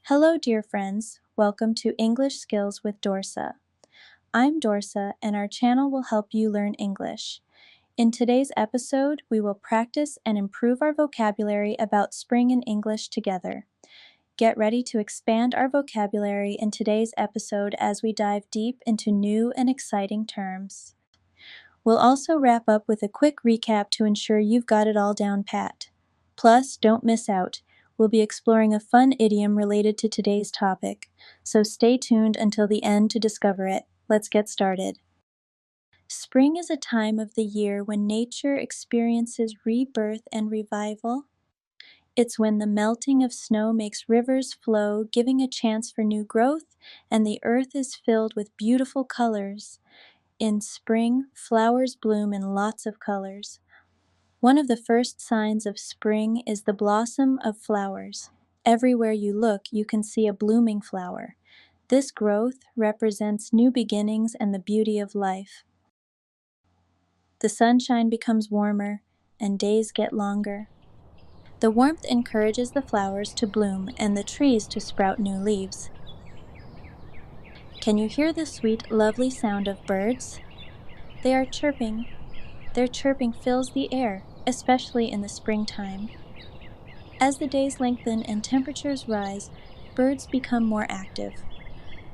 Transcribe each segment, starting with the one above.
Hello, dear friends. Welcome to English Skills with Dorsa. I'm Dorsa, and our channel will help you learn English. In today's episode, we will practice and improve our vocabulary about spring in English together. Get ready to expand our vocabulary in today's episode as we dive deep into new and exciting terms. We'll also wrap up with a quick recap to ensure you've got it all down pat. Plus, don't miss out. We'll be exploring a fun idiom related to today's topic, so stay tuned until the end to discover it. Let's get started. Spring is a time of the year when nature experiences rebirth and revival. It's when the melting of snow makes rivers flow, giving a chance for new growth, and the earth is filled with beautiful colors. In spring, flowers bloom in lots of colors. One of the first signs of spring is the blossom of flowers. Everywhere you look, you can see a blooming flower. This growth represents new beginnings and the beauty of life. The sunshine becomes warmer, and days get longer. The warmth encourages the flowers to bloom and the trees to sprout new leaves. Can you hear the sweet, lovely sound of birds? They are chirping. Their chirping fills the air, especially in the springtime. As the days lengthen and temperatures rise, birds become more active.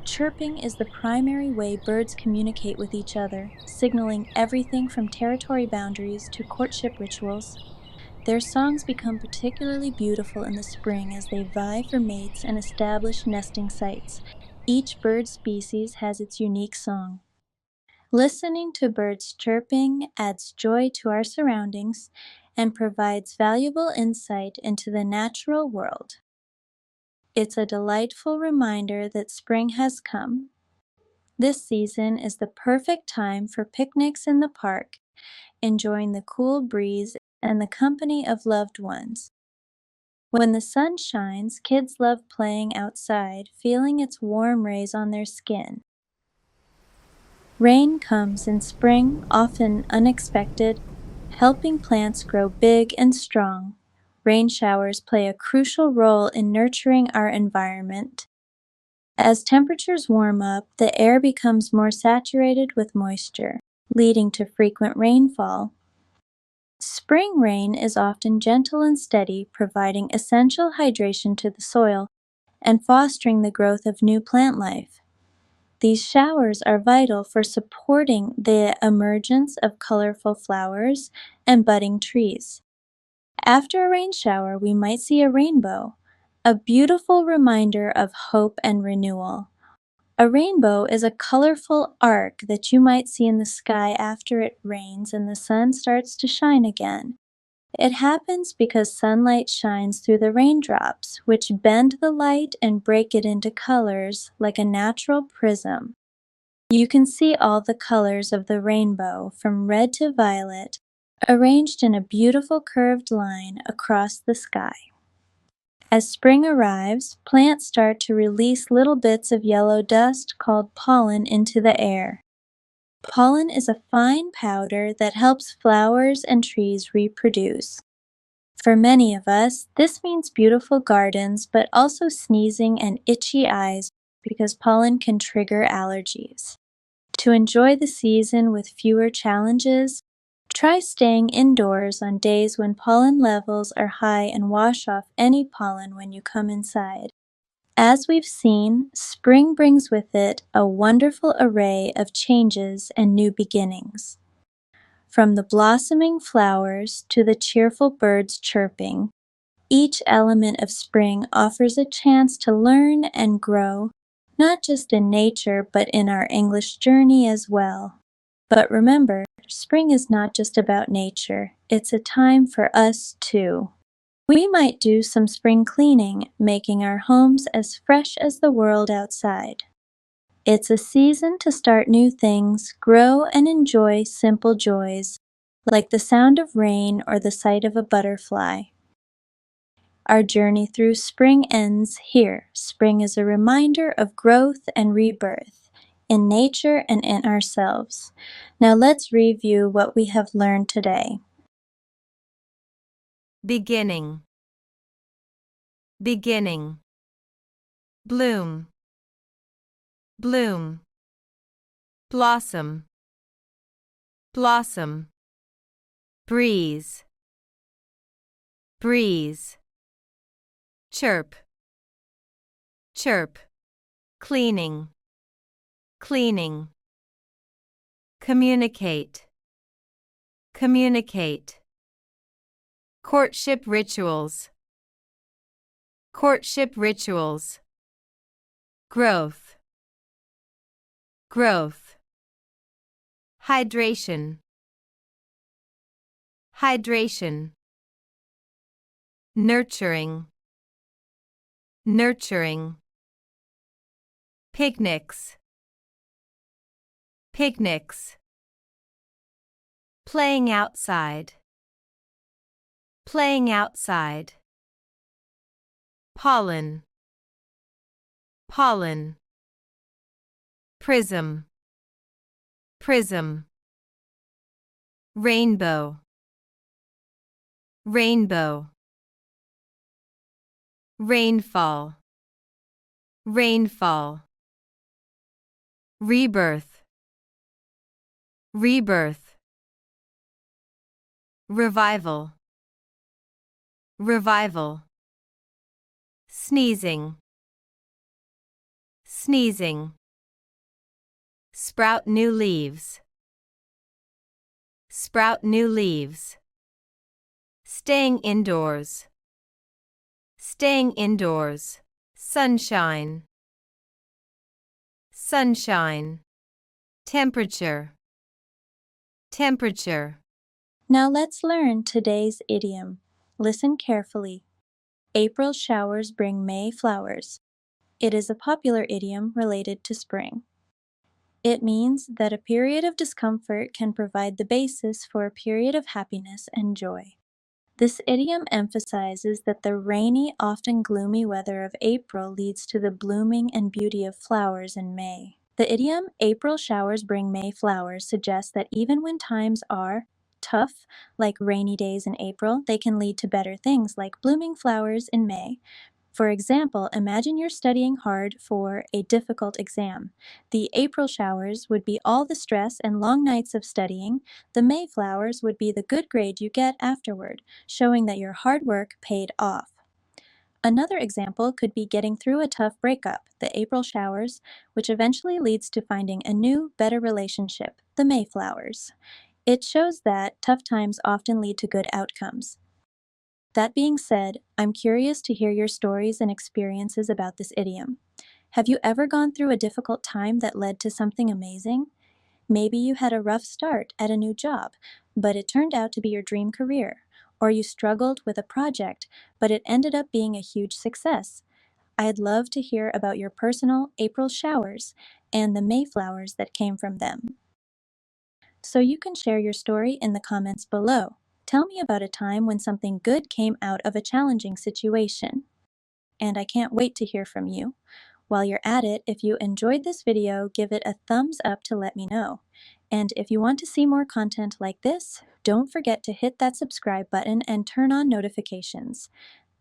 Chirping is the primary way birds communicate with each other, signaling everything from territory boundaries to courtship rituals. Their songs become particularly beautiful in the spring as they vie for mates and establish nesting sites. Each bird species has its unique song. Listening to birds chirping adds joy to our surroundings and provides valuable insight into the natural world. It's a delightful reminder that spring has come. This season is the perfect time for picnics in the park, enjoying the cool breeze and the company of loved ones. When the sun shines, kids love playing outside, feeling its warm rays on their skin. Rain comes in spring, often unexpected, helping plants grow big and strong. Rain showers play a crucial role in nurturing our environment. As temperatures warm up, the air becomes more saturated with moisture, leading to frequent rainfall. Spring rain is often gentle and steady, providing essential hydration to the soil and fostering the growth of new plant life. These showers are vital for supporting the emergence of colorful flowers and budding trees. After a rain shower, we might see a rainbow, a beautiful reminder of hope and renewal. A rainbow is a colorful arc that you might see in the sky after it rains and the sun starts to shine again. It happens because sunlight shines through the raindrops, which bend the light and break it into colors like a natural prism. You can see all the colors of the rainbow, from red to violet, arranged in a beautiful curved line across the sky. As spring arrives, plants start to release little bits of yellow dust called pollen into the air. Pollen is a fine powder that helps flowers and trees reproduce. For many of us, this means beautiful gardens, but also sneezing and itchy eyes because pollen can trigger allergies. To enjoy the season with fewer challenges, try staying indoors on days when pollen levels are high and wash off any pollen when you come inside. As we've seen, spring brings with it a wonderful array of changes and new beginnings. From the blossoming flowers to the cheerful birds chirping, each element of spring offers a chance to learn and grow, not just in nature, but in our English journey as well. But remember, spring is not just about nature, it's a time for us too. We might do some spring cleaning, making our homes as fresh as the world outside. It's a season to start new things, grow and enjoy simple joys, like the sound of rain or the sight of a butterfly. Our journey through spring ends here. Spring is a reminder of growth and rebirth in nature and in ourselves. Now let's review what we have learned today. Beginning. Beginning. bloom, bloom. Blossom, blossom. Breeze, breeze. Chirp, chirp. Cleaning, cleaning. Communicate, communicate. Courtship rituals, courtship rituals. Growth, growth. Hydration, hydration. Nurturing, nurturing. Picnics, picnics. Playing outside, playing outside. Pollen, pollen. Prism, prism. Rainbow, rainbow. Rainfall, rainfall. Rebirth, rebirth. Revival, revival. Sneezing, sneezing. Sprout new leaves, sprout new leaves. Staying indoors, staying indoors. Sunshine, sunshine. Temperature, temperature. Now let's learn today's idiom. Listen carefully. April showers bring May flowers. It is a popular idiom related to spring. It means that a period of discomfort can provide the basis for a period of happiness and joy. This idiom emphasizes that the rainy, often gloomy weather of April leads to the blooming and beauty of flowers in May. The idiom, April showers bring May flowers, suggests that even when times are tough, like rainy days in April, they can lead to better things like blooming flowers in May. For example, imagine you're studying hard for a difficult exam. The April showers would be all the stress and long nights of studying. The May flowers would be the good grade you get afterward, showing that your hard work paid off. Another example could be getting through a tough breakup, the April showers, which eventually leads to finding a new, better relationship, the May flowers. It shows that tough times often lead to good outcomes. That being said, I'm curious to hear your stories and experiences about this idiom. Have you ever gone through a difficult time that led to something amazing? Maybe you had a rough start at a new job, but it turned out to be your dream career. Or you struggled with a project, but it ended up being a huge success. I'd love to hear about your personal April showers and the Mayflowers that came from them. So you can share your story in the comments below. Tell me about a time when something good came out of a challenging situation. And I can't wait to hear from you. While you're at it, if you enjoyed this video, give it a thumbs up to let me know. And if you want to see more content like this, don't forget to hit that subscribe button and turn on notifications.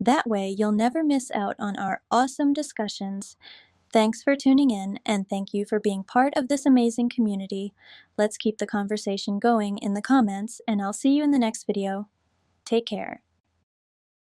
That way, you'll never miss out on our awesome discussions. Thanks for tuning in, and thank you for being part of this amazing community. Let's keep the conversation going in the comments, and I'll see you in the next video. Take care.